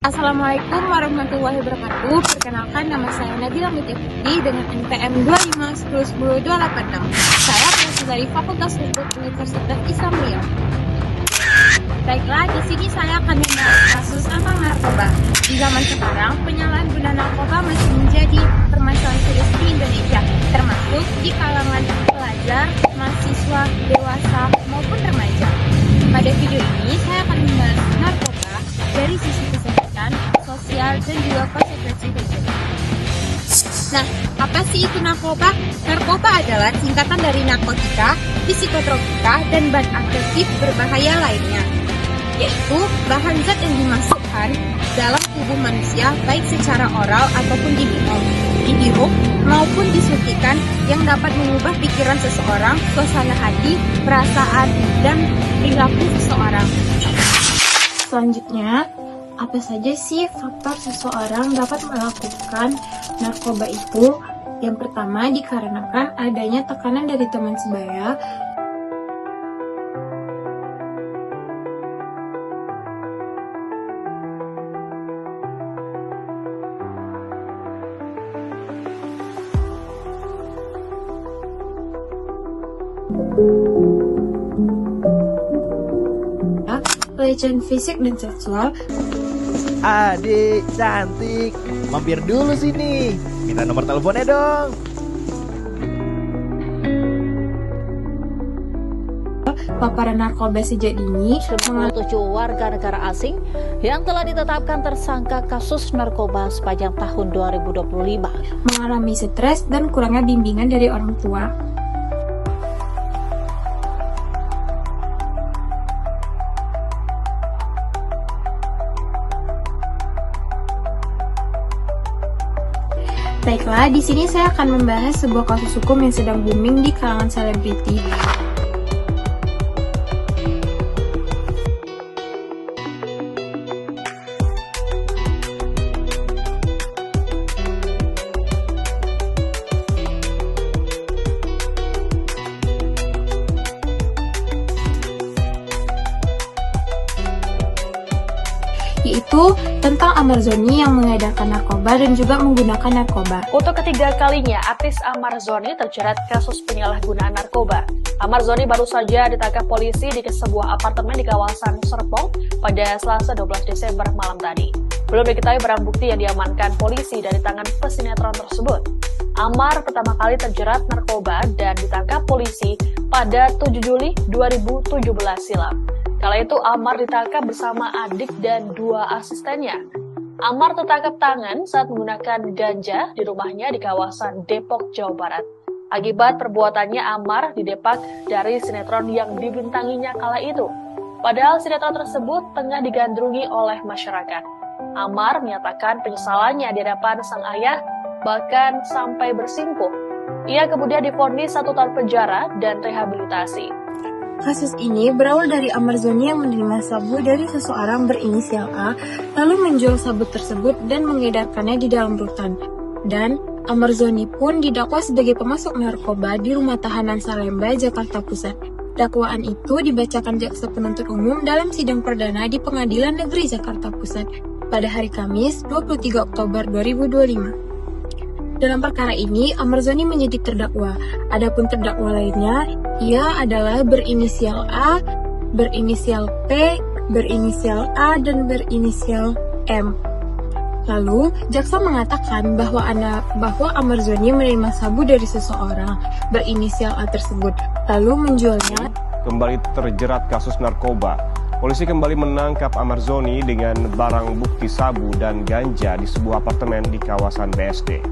Assalamualaikum warahmatullahi wabarakatuh. Perkenalkan, nama saya Nabila Mutifti dengan NPM 25101086. Saya berasal dari Fakultas Hukum Universitas Islam Riau. Baiklah, di sini saya akan membahas kasus tentang narkoba. Di zaman sekarang, penyalahgunaan narkoba masih menjadi permasalahan serius di Indonesia, termasuk di kalangan pelajar, mahasiswa, dewasa, maupun remaja. Pada video ini, saya akan membahas narkoba dari sisi kesehatan, sosial, dan juga konsekuensi hukum. Nah, apa sih itu narkoba? Narkoba adalah singkatan dari narkotika, psikotropika, dan bahan aktif berbahaya lainnya, yaitu bahan zat yang dimasukkan dalam tubuh manusia baik secara oral ataupun dihirup maupun disuntikan yang dapat mengubah pikiran seseorang, suasana hati, perasaan, dan perilaku seseorang. Selanjutnya, apa saja sih faktor seseorang dapat melakukan narkoba itu? Yang pertama, dikarenakan adanya tekanan dari teman sebaya, pelecehan fisik dan seksual. Adik cantik, mampir dulu sini. Minta nomor teleponnya dong. Paparan narkoba sejak dini, 57 warga negara asing yang telah ditetapkan tersangka kasus narkoba sepanjang tahun 2025 mengalami stres dan kurangnya bimbingan dari orang tua. Baiklah, di sini saya akan membahas sebuah kasus hukum yang sedang booming di kalangan selebriti. Yaitu tentang Amar Zoni yang mengedarkan narkoba dan juga menggunakan narkoba. Untuk ketiga kalinya, artis Amar Zoni terjerat kasus penyalahgunaan narkoba. Amar Zoni baru saja ditangkap polisi di sebuah apartemen di kawasan Serpong pada Selasa 12 Desember malam tadi. Belum diketahui barang bukti yang diamankan polisi dari tangan pesinetron tersebut. Amar pertama kali terjerat narkoba dan ditangkap polisi pada 7 Juli 2017 silam. Kala itu Amar ditangkap bersama adik dan 2 asistennya. Amar tertangkap tangan saat menggunakan ganja di rumahnya di kawasan Depok, Jawa Barat. Akibat perbuatannya, Amar didepak dari sinetron yang dibintanginya kala itu. Padahal sinetron tersebut tengah digandrungi oleh masyarakat. Amar menyatakan penyesalannya di hadapan sang ayah, bahkan sampai bersimpuh. Ia kemudian divonis 1 tahun penjara dan rehabilitasi. Kasus ini berawal dari Amar Zoni yang menerima sabu dari seseorang berinisial A, lalu menjual sabu tersebut dan mengedarkannya di dalam rutan. Dan Amar Zoni pun didakwa sebagai pemasok narkoba di rumah tahanan Salemba, Jakarta Pusat. Dakwaan itu dibacakan jaksa penuntut umum dalam sidang perdana di Pengadilan Negeri Jakarta Pusat pada hari Kamis 23 Oktober 2025. Dalam perkara ini, Amar Zoni menjadi terdakwa. Adapun terdakwa lainnya, ia adalah berinisial A, berinisial P, berinisial A, dan berinisial M. Lalu, jaksa mengatakan bahwa Amar Zoni menerima sabu dari seseorang berinisial A tersebut, lalu menjualnya. Kembali terjerat kasus narkoba. Polisi kembali menangkap Amar Zoni dengan barang bukti sabu dan ganja di sebuah apartemen di kawasan BSD.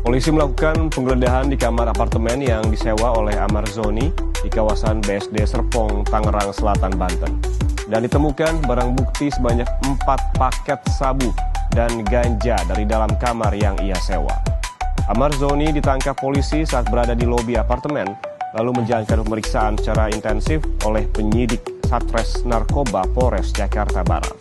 Polisi melakukan penggeledahan di kamar apartemen yang disewa oleh Amar Zoni di kawasan BSD Serpong, Tangerang Selatan, Banten. Dan ditemukan barang bukti sebanyak 4 paket sabu dan ganja dari dalam kamar yang ia sewa. Amar Zoni ditangkap polisi saat berada di lobi apartemen, lalu menjalankan pemeriksaan secara intensif oleh penyidik Satres Narkoba Polres Jakarta Barat.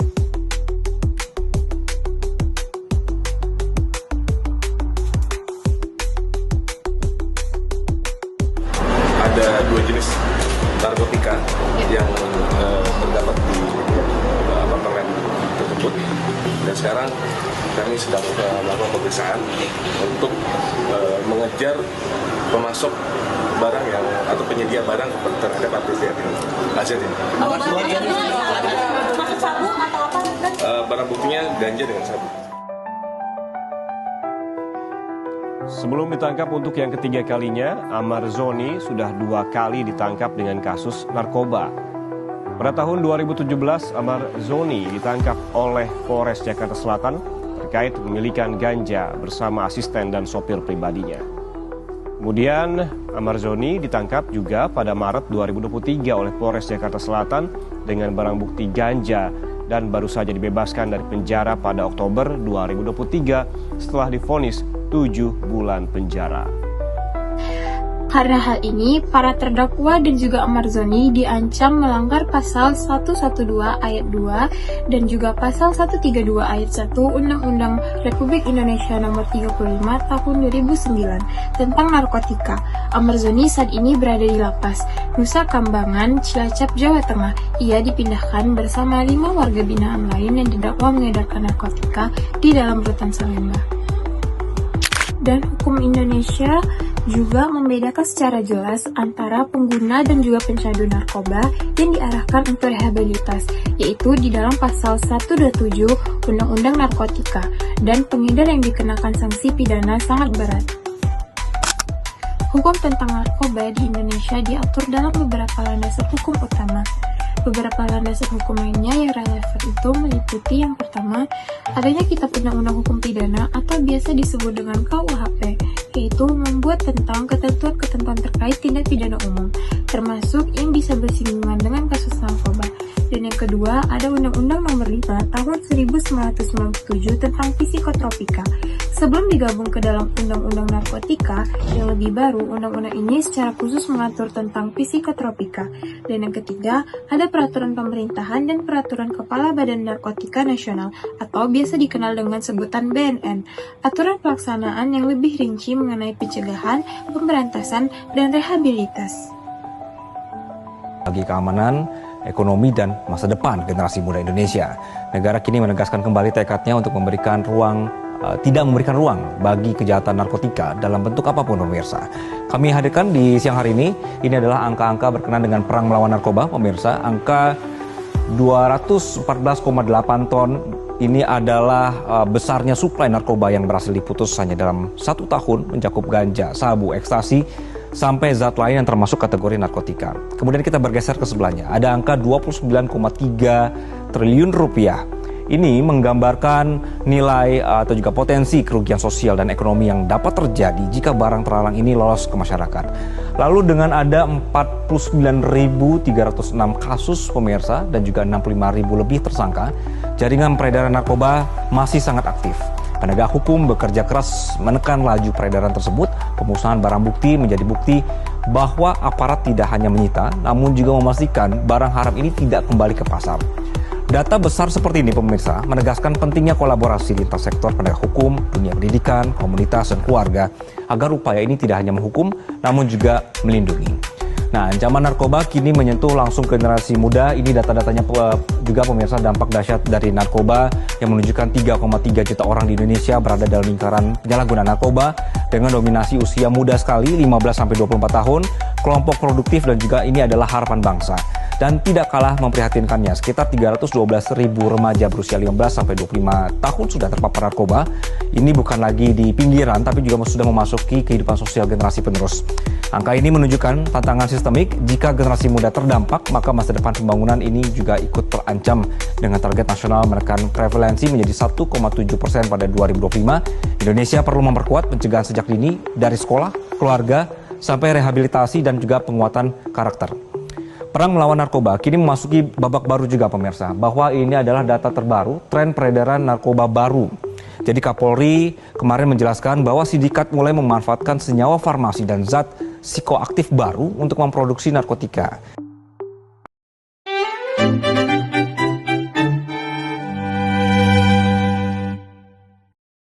Dan sekarang kami sedang melakukan pemeriksaan untuk mengejar pemasok barang yang atau penyedia barang terhadap AZ ini. Maksud sabu atau apa? Barang buktinya ganja dengan sabu. Sebelum ditangkap untuk yang ketiga kalinya, Amar Zoni sudah 2 kali ditangkap dengan kasus narkoba. Pada tahun 2017, Amar Zoni ditangkap oleh Polres Jakarta Selatan terkait pemilikan ganja bersama asisten dan sopir pribadinya. Kemudian Amar Zoni ditangkap juga pada Maret 2023 oleh Polres Jakarta Selatan dengan barang bukti ganja dan baru saja dibebaskan dari penjara pada Oktober 2023 setelah divonis 7 bulan penjara. Karena hal ini, para terdakwa dan juga Amar Zoni diancam melanggar pasal 112 ayat 2 dan juga pasal 132 ayat 1 Undang-Undang Republik Indonesia Nomor 35 Tahun 2009 tentang narkotika. Amar Zoni saat ini berada di lapas Nusa Kambangan, Cilacap, Jawa Tengah. Ia dipindahkan bersama 5 warga binaan lain yang didakwa mengedarkan narkotika di dalam rutan Salemba. Dan hukum Indonesia juga membedakan secara jelas antara pengguna dan juga pencandu narkoba yang diarahkan untuk rehabilitas, yaitu di dalam pasal 127 Undang-Undang Narkotika, dan pengedar yang dikenakan sanksi pidana sangat berat. Hukum tentang narkoba di Indonesia diatur dalam beberapa landasan hukum utama. Beberapa landasan hukum lainnya yang relevan itu meliputi yang pertama, adanya Kitab Undang-Undang Hukum Pidana atau biasa disebut dengan KUHP, yaitu membuat tentang ketentuan-ketentuan terkait tindak pidana umum, termasuk yang bisa bersinggungan dengan kasus narkoba. Dan yang kedua, ada Undang-Undang Nomor 5 Tahun 1997 tentang psikotropika. Sebelum digabung ke dalam Undang-Undang Narkotika yang lebih baru, undang-undang ini secara khusus mengatur tentang psikotropika. Dan yang ketiga, ada Peraturan Pemerintahan dan Peraturan Kepala Badan Narkotika Nasional atau biasa dikenal dengan sebutan BNN. Aturan pelaksanaan yang lebih rinci mengenai pencegahan, pemberantasan, dan rehabilitas. Bagi keamanan, ekonomi, dan masa depan generasi muda Indonesia, negara kini menegaskan kembali tekadnya untuk tidak memberikan ruang bagi kejahatan narkotika dalam bentuk apapun, pemirsa. Kami hadirkan di siang hari ini adalah angka-angka berkenaan dengan perang melawan narkoba, pemirsa. Angka 214,8 ton ini adalah besarnya suplai narkoba yang berhasil diputus hanya dalam 1 tahun, mencakup ganja, sabu, ekstasi, sampai zat lain yang termasuk kategori narkotika. Kemudian kita bergeser ke sebelahnya, ada angka 29,3 triliun rupiah. Ini menggambarkan nilai atau juga potensi kerugian sosial dan ekonomi yang dapat terjadi jika barang terlarang ini lolos ke masyarakat. Lalu dengan ada 49.306 kasus, pemirsa, dan juga 65.000 lebih tersangka, jaringan peredaran narkoba masih sangat aktif. Penegak hukum bekerja keras menekan laju peredaran tersebut. Pemusnahan barang bukti menjadi bukti bahwa aparat tidak hanya menyita, namun juga memastikan barang haram ini tidak kembali ke pasar. Data besar seperti ini, pemirsa, menegaskan pentingnya kolaborasi lintas sektor penegak hukum, dunia pendidikan, komunitas, dan keluarga, agar upaya ini tidak hanya menghukum, namun juga melindungi. Nah, ancaman narkoba kini menyentuh langsung generasi muda. Ini data-datanya juga, pemirsa, dampak dahsyat dari narkoba yang menunjukkan 3,3 juta orang di Indonesia berada dalam lingkaran penyalahgunaan narkoba dengan dominasi usia muda sekali, 15-24 tahun, kelompok produktif, dan juga ini adalah harapan bangsa. Dan tidak kalah memprihatinkannya, sekitar 312.000 remaja berusia 15-25 tahun sudah terpapar narkoba. Ini bukan lagi di pinggiran, tapi juga sudah memasuki kehidupan sosial generasi penerus. Angka ini menunjukkan tantangan sistemik. Jika generasi muda terdampak, maka masa depan pembangunan ini juga ikut terancam. Dengan target nasional menekan prevalensi menjadi 1,7% pada 2025, Indonesia perlu memperkuat pencegahan sejak dini dari sekolah, keluarga, sampai rehabilitasi dan juga penguatan karakter. Perang melawan narkoba kini memasuki babak baru juga, pemirsa, bahwa ini adalah data terbaru tren peredaran narkoba baru. Jadi Kapolri kemarin menjelaskan bahwa sindikat mulai memanfaatkan senyawa farmasi dan zat psikoaktif baru untuk memproduksi narkotika.